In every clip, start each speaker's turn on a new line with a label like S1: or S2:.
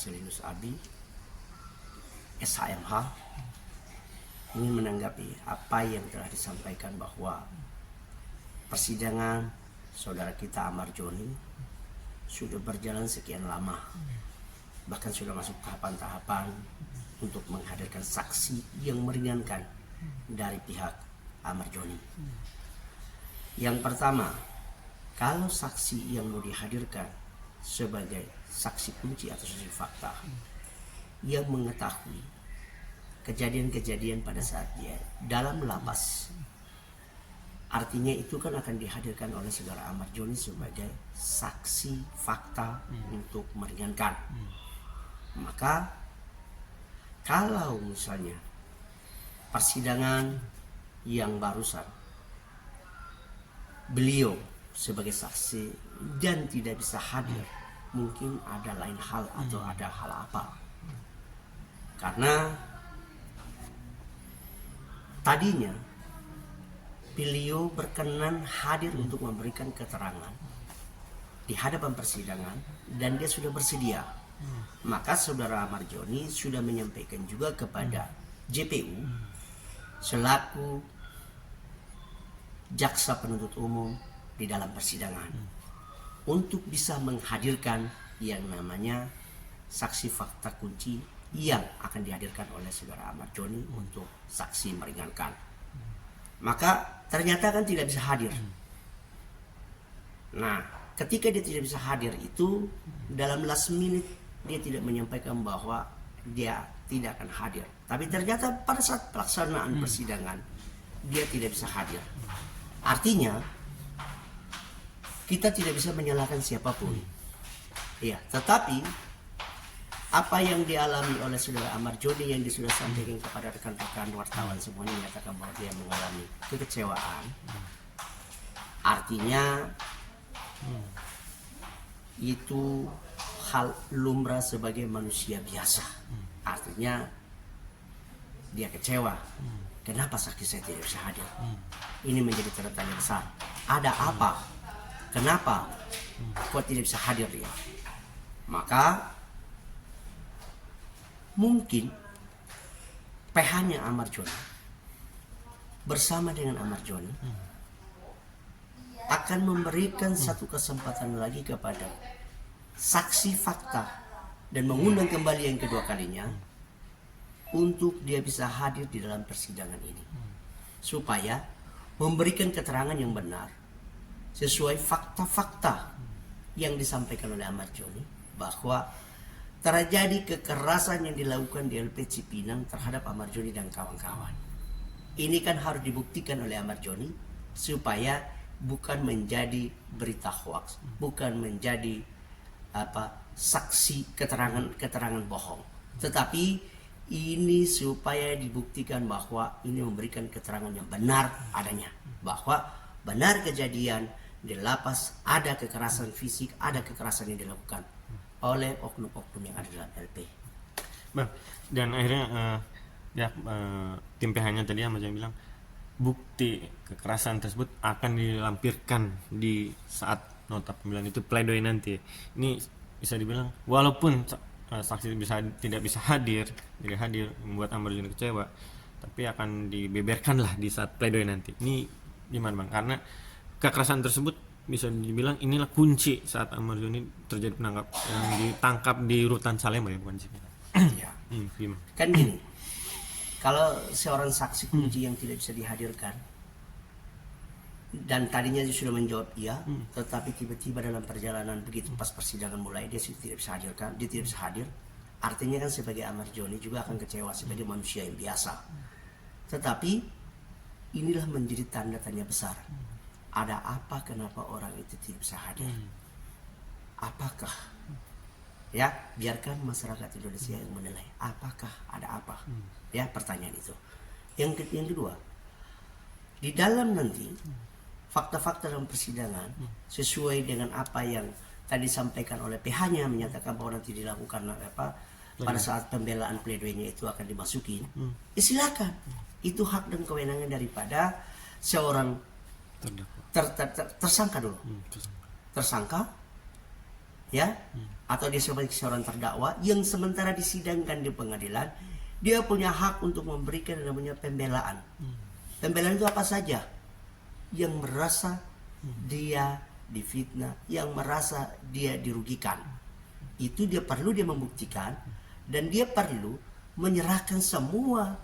S1: Marcelinus Abi, SHMH, ingin menanggapi apa yang telah disampaikan bahwa persidangan saudara kita Ahmad Joni sudah berjalan sekian lama, bahkan sudah masuk tahapan-tahapan untuk menghadirkan saksi yang meringankan dari pihak Ahmad Joni. Yang pertama, kalau saksi yang mau dihadirkan sebagai saksi kunci atau saksi fakta yang mengetahui kejadian-kejadian pada saat dia dalam lapas, artinya itu kan akan dihadirkan oleh saudara Ahmad Joni sebagai saksi fakta untuk meringankan. Maka kalau misalnya persidangan yang barusan beliau sebagai saksi dan tidak bisa hadir, mungkin ada lain hal atau ada hal apa. Karena tadinya beliau berkenan hadir untuk memberikan keterangan di hadapan persidangan dan dia sudah bersedia. Maka saudara Ahmad Joni sudah menyampaikan juga kepada JPU selaku jaksa penuntut umum di dalam persidangan untuk bisa menghadirkan yang namanya saksi fakta kunci yang akan dihadirkan oleh saudara Ahmad Joni untuk saksi meringankan. Maka ternyata kan tidak bisa hadir. Nah, ketika dia tidak bisa hadir itu dalam last minute dia tidak menyampaikan bahwa dia tidak akan hadir. Tapi ternyata pada saat pelaksanaan persidangan dia tidak bisa hadir. Artinya kita tidak bisa menyalahkan siapapun. Ya, tetapi apa yang dialami oleh saudara Ahmad Joni yang sudah sampaikan kepada rekan-rekan wartawan semuanya menyatakan bahwa dia mengalami kekecewaan. Artinya itu hal lumrah sebagai manusia biasa. Artinya dia kecewa. Kenapa saksi saya tidak bisa hadir? Ini menjadi tanda tanya besar. Ada apa? Kenapa kok tidak bisa hadir dia? Maka mungkin PH-nya Ahmad Joni bersama dengan Ahmad Joni akan memberikan satu kesempatan lagi kepada saksi fakta dan mengundang kembali yang kedua kalinya untuk dia bisa hadir di dalam persidangan ini supaya memberikan keterangan yang benar sesuai fakta-fakta yang disampaikan oleh Ahmad Joni bahwa terjadi kekerasan yang dilakukan di LP Cipinang terhadap Ahmad Joni dan kawan-kawan. Ini kan harus dibuktikan oleh Ahmad Joni supaya bukan menjadi berita hoax, bukan menjadi saksi keterangan bohong. Tetapi ini supaya dibuktikan bahwa ini memberikan keterangan yang benar adanya, bahwa benar kejadian di lapas ada kekerasan fisik, ada kekerasan yang dilakukan oleh oknum-oknum yang ada dalam LP.
S2: Bang, dan akhirnya tim PH-nya tadi Ahmad Joni bilang bukti kekerasan tersebut akan dilampirkan di saat nota pembelaan itu pledoi nanti. Ini bisa dibilang walaupun saksi tidak bisa hadir membuat Ahmad Joni kecewa, tapi akan dibeberkan lah di saat pledoi nanti. Ini gimana Bang? Karena kekerasan tersebut bisa dibilang inilah kunci saat Ahmad Joni terjadi yang ditangkap di rutan Salemba ya, bukan sih?
S1: Ya. Kan gini, kalau seorang saksi kunci yang tidak bisa dihadirkan dan tadinya dia sudah menjawab iya, tetapi tiba-tiba dalam perjalanan begitu pas persidangan mulai dia tidak bisa hadirkan, dia tidak bisa hadir, artinya kan sebagai Ahmad Joni juga akan kecewa sebagai manusia yang biasa. Tetapi inilah menjadi tanda tanya besar. Ada apa kenapa orang itu tidak bisa hadir? Apakah? Ya, biarkan masyarakat Indonesia yang menilai. Apakah ada apa? Ya, pertanyaan itu. Yang kedua, di dalam nanti fakta-fakta dalam persidangan sesuai dengan apa yang tadi disampaikan oleh PH-nya menyatakan bahwa nanti dilakukan pada saat pembelaan pledoinya itu akan dimasukin. Silakan. Itu hak dan kewenangan daripada seorang tersangka dulu. Tersangka ya, atau dia sebagai seorang terdakwa yang sementara disidangkan di pengadilan, dia punya hak untuk memberikan yang namanya pembelaan. Pembelaan itu apa saja? Yang merasa dia difitnah, yang merasa dia dirugikan. Itu dia membuktikan, dan dia perlu menyerahkan semua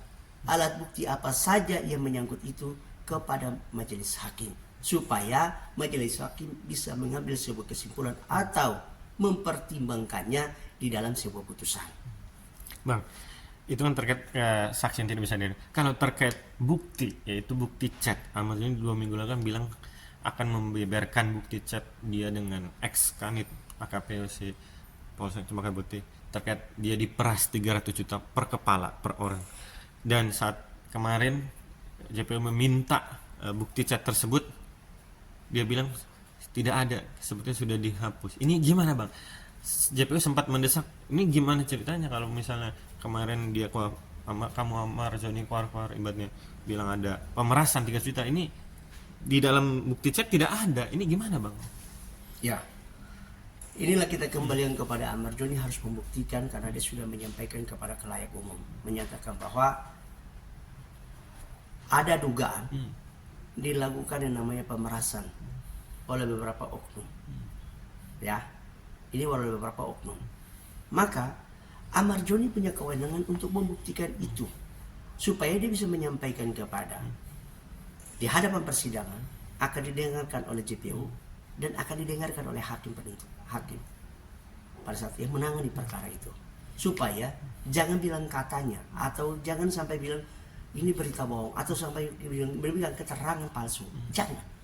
S1: alat bukti apa saja yang menyangkut itu kepada majelis hakim, supaya majelis hakim bisa mengambil sebuah kesimpulan atau mempertimbangkannya di dalam sebuah putusan.
S2: Bang, itu kan terkait saksi yang tidak bisa dihadiri. Kalau terkait bukti, yaitu bukti chat, Ahmad Zoni 2 minggu lalu kan bilang akan membeberkan bukti chat dia dengan ex Kanit AKP Polsek Cempaka Putih terkait dia diperas 300 juta per kepala per orang. Dan saat kemarin JPU meminta bukti chat tersebut, dia bilang tidak ada, sebetulnya sudah dihapus. Ini gimana bang? JPU sempat mendesak, ini gimana ceritanya kalau misalnya kemarin dia kamu Ahmad Zoni keluar ibaratnya bilang ada pemerasan 3 juta, ini di dalam bukti chat tidak ada, ini gimana bang?
S1: Ya, inilah kita kembali kepada Ahmad Zoni harus membuktikan, karena dia sudah menyampaikan kepada khalayak umum, menyatakan bahwa ada dugaan dilakukan yang namanya pemerasan oleh beberapa oknum. Ya, ini oleh beberapa oknum. Maka Ahmad Zoni punya kewenangan untuk membuktikan itu, supaya dia bisa menyampaikan kepada di hadapan persidangan, akan didengarkan oleh JPU dan akan didengarkan oleh hakim penentu, hakim pada saat dia menangani perkara itu, supaya jangan bilang katanya, atau jangan sampai bilang ini berita bohong, atau sampai bilang keterangan palsu. Jangan.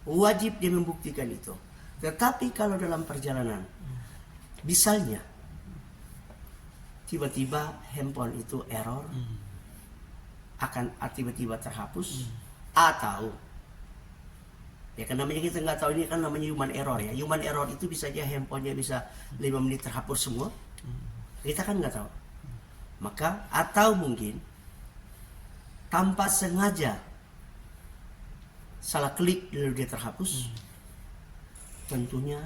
S1: Wajib dia membuktikan itu. Tetapi kalau dalam perjalanan, misalnya tiba-tiba handphone itu error, akan tiba-tiba terhapus, atau ya kan namanya kita nggak tahu, ini kan namanya human error ya. Human error itu bisa aja handphonenya bisa 5 menit terhapus semua, kita kan nggak tahu. Maka atau mungkin tanpa sengaja salah klik lalu dia terhapus, tentunya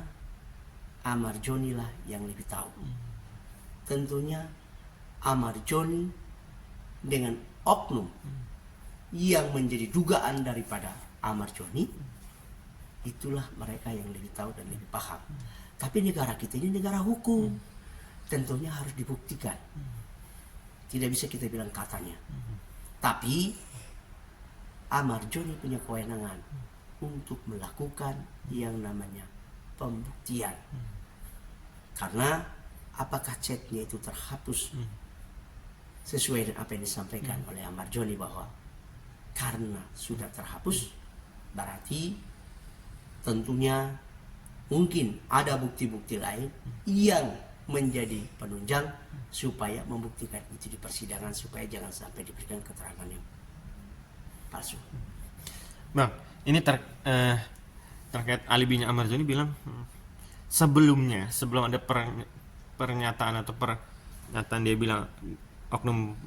S1: Ahmad Zoni lah yang lebih tahu. Tentunya Ahmad Zoni dengan oknum yang menjadi dugaan daripada Ahmad Zoni, itulah mereka yang lebih tahu dan lebih paham. Tapi negara kita ini negara hukum, tentunya harus dibuktikan. Tidak bisa kita bilang katanya. Tapi Ahmad Zoni punya kewenangan untuk melakukan yang namanya pembuktian. Karena apakah chatnya itu terhapus sesuai dengan apa yang disampaikan oleh Ahmad Zoni, bahwa karena sudah terhapus berarti tentunya mungkin ada bukti-bukti lain yang menjadi penunjang supaya membuktikan itu di persidangan, supaya jangan sampai diberikan keterangan yang palsu.
S2: Bang, ini terkait alibinya Ahmad Zoni bilang sebelumnya, sebelum ada pernyataan atau pernyataan dia bilang oknum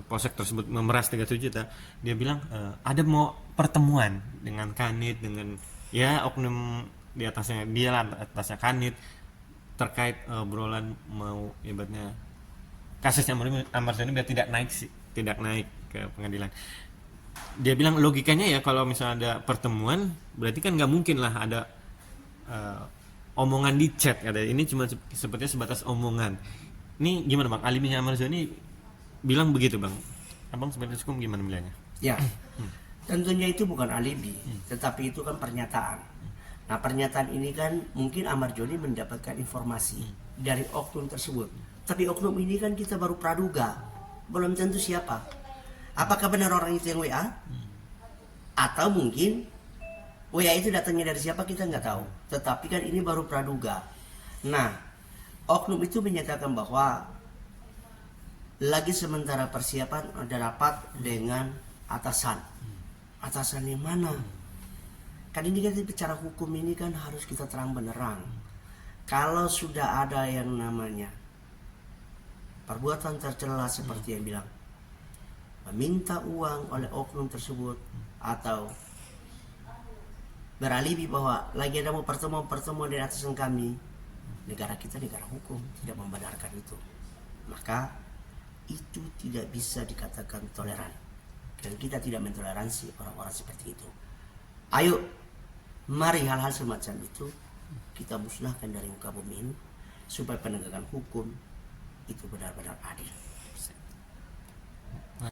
S2: polsek tersebut memeras 300 juta, dia bilang ada mau pertemuan dengan Kanit, dengan ya oknum di atasnya, dia lah atasnya Kanit, terkait obrolan mau ibaratnya kasusnya Ahmad Zoni biar tidak naik ke pengadilan. Dia bilang logikanya ya kalau misalnya ada pertemuan berarti kan nggak mungkin lah ada omongan di chat, ada ini cuma sepertinya sebatas omongan. Ini gimana bang? Alibinya Ahmad Zoni bilang begitu bang. Abang sebagai hukum gimana bilangnya?
S1: Ya, tentunya itu bukan alibi, tetapi itu kan pernyataan. Nah, pernyataan ini kan mungkin Ahmad Zoni mendapatkan informasi dari oknum tersebut. Tapi oknum ini kan kita baru praduga, belum tentu siapa. Apakah benar orang itu yang WA? Atau mungkin WA itu datangnya dari siapa, kita nggak tahu. Tetapi kan ini baru praduga. Nah, oknum itu menyatakan bahwa lagi sementara persiapan ada rapat dengan atasan. Atasan yang mana? Kan ini kan bicara hukum ini kan harus kita terang benerang. Kalau sudah ada yang namanya perbuatan tercela seperti yang bilang meminta uang oleh oknum tersebut, atau beralibi bahwa lagi ada mau pertemuan dari atasan kami, negara kita negara hukum, tidak membenarkan itu. Maka itu tidak bisa dikatakan toleran. Dan kita tidak mentoleransi orang-orang seperti itu. Ayo, mari hal-hal semacam itu kita musnahkan dari muka bumi ini supaya penegakan hukum itu benar-benar adil.